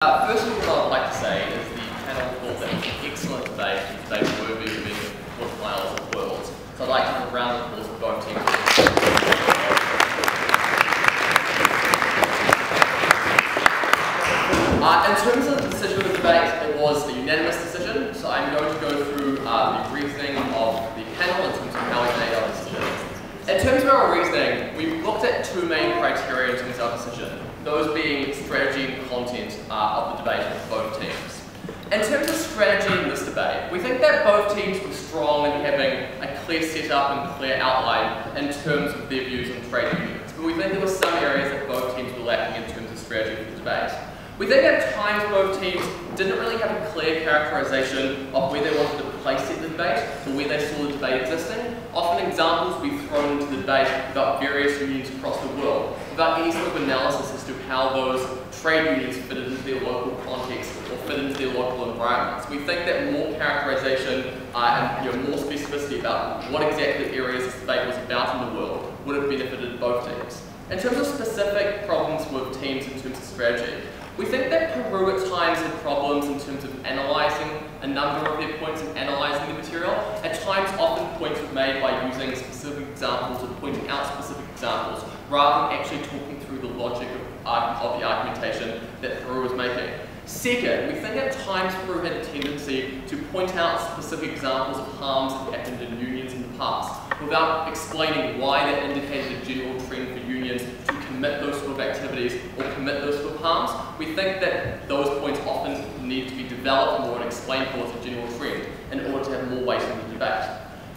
First of all, what I'd like to say is the panel thought that it was an excellent debate, and they were worthy of being quarterfinals of Worlds. So I'd like to give a round of applause for both teams. In terms of the decision of the debate, it was a unanimous decision, so I'm going to go through the reasoning of the panel in terms of how we made our decision. In terms of our reasoning, we looked at two main criteria in terms of our decision, those being strategy and content of the debate of both teams. In terms of strategy in this debate, we think that both teams were strong in having a clear setup and clear outline in terms of their views on trade unions, but we think there were some areas that both teams were lacking in terms of strategy for the debate. We think at times both teams didn't really have a clear characterization of where they wanted to place the debate or where they saw the debate existing. Often examples would be thrown into the debate about various unions across the world without any sort of analysis as to how those trade unions fitted into their local context or fit into their local environments. We think that more characterization and more specificity about what exactly areas this debate was about in the world would have benefited both teams. In terms of specific problems with teams in terms of strategy, we think that Peru at times had problems in terms of analysing a number of their points and analysing the material. At times, often points were made by using specific examples or pointing out specific examples, rather than actually talking through the logic of the argumentation that Peru was making. Second, we think at times Peru had a tendency to point out specific examples of harms that happened in unions in the past, without explaining why that indicated a general trend for unions to commit those sort of activities or commit those sort of harms. We think that those points often need to be developed more and explained more as a general trend in order to have more weight in the debate.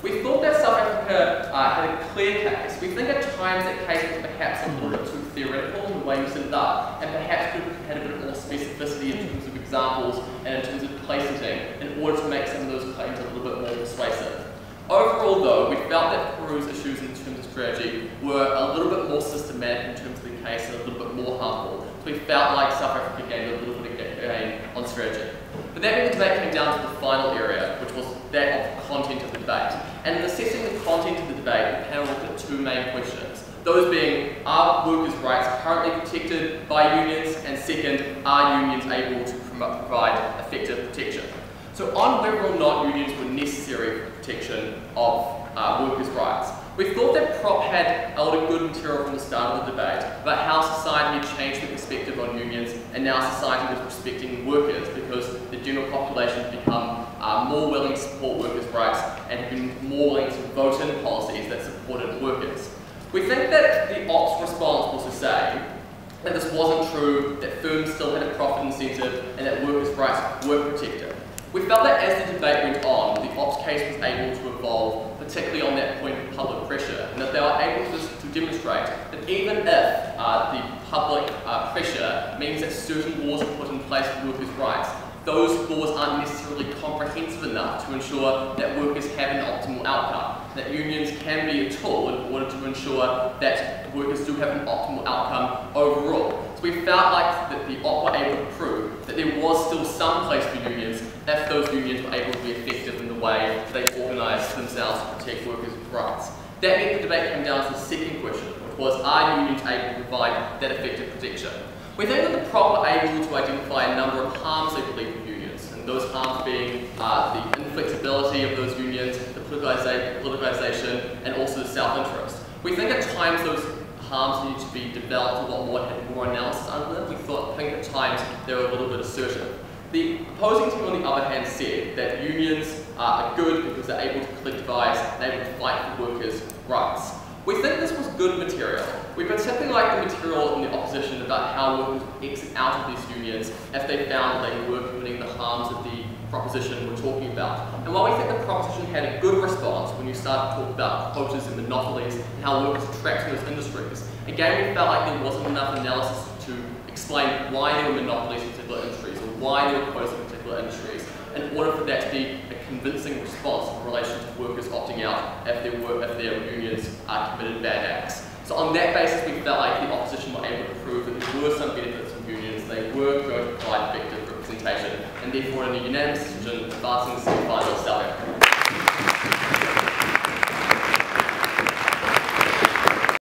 We thought that South Africa had a clear case. We think at times that case was perhaps a little bit too theoretical in the way we set it up, and perhaps could have had a bit more specificity in terms of examples and in terms of place setting in order to make some of those claims a little bit more persuasive. Overall though, we felt that Peru's issues in terms of strategy were a little bit more systematic in terms of the case and a little bit more harmful. So we felt like South Africa gained a little bit of gain on strategy. But that meant the debate came down to the final area, which was that of the content of the debate. And in assessing the content of the debate, the panel looked at two main questions. Those being, are workers' rights currently protected by unions? And second, are unions able to provide effective protection? So on whether or not unions were necessary for the protection of workers' rights, we thought that Prop had a lot of good material from the start of the debate about how society had changed the perspective on unions, and now society was respecting workers because the general population had become more willing to support workers' rights and have been more willing to vote in policies that supported workers. We think that the ops response was to say that this wasn't true, that firms still had a profit incentive, and that workers' rights were protected. We felt that as the debate went on, the ops case was able to evolve, particularly on that point of public pressure, and that they were able to demonstrate that even if the public pressure means that certain laws are put in place for workers' rights, those laws aren't necessarily comprehensive enough to ensure that workers have an optimal outcome, that unions can be a tool in order to ensure that workers do have an optimal outcome overall. So we felt like that the OP were able to prove that there was still some place for unions if those unions were able to be effective in the way they organised themselves to protect workers' rights. That meant the debate came down to the second question, which was, are unions able to provide that effective protection? We think that the Prop were able to identify a number of harms they believe in unions, and those harms being the inflexibility of those unions, the politicization, and also the self-interest. We think at times those harms need to be developed a lot more and have more analysis under them. We think at times they were a little bit assertive. The opposing team, on the other hand, said that unions are good because they're able to collectivise and able to fight for workers' rights. We think this was good material. We particularly like the material in the opposition about how workers would exit out of these unions if they found they were committing the harms that the proposition we're talking about. And while we think the proposition had a good response when you start to talk about quotas and monopolies and how workers attract to those industries, again we felt like there wasn't enough analysis to explain why there were monopolies in particular industries or why there were quotas in particular industries in order for that to be a convincing response in relation to workers opting out if their unions committed bad acts. So on that basis, we felt like the opposition were able to prove that there were some benefits from unions, they were going to provide effective representation, and therefore in a unanimous decision, advancing the semi-final South Africa.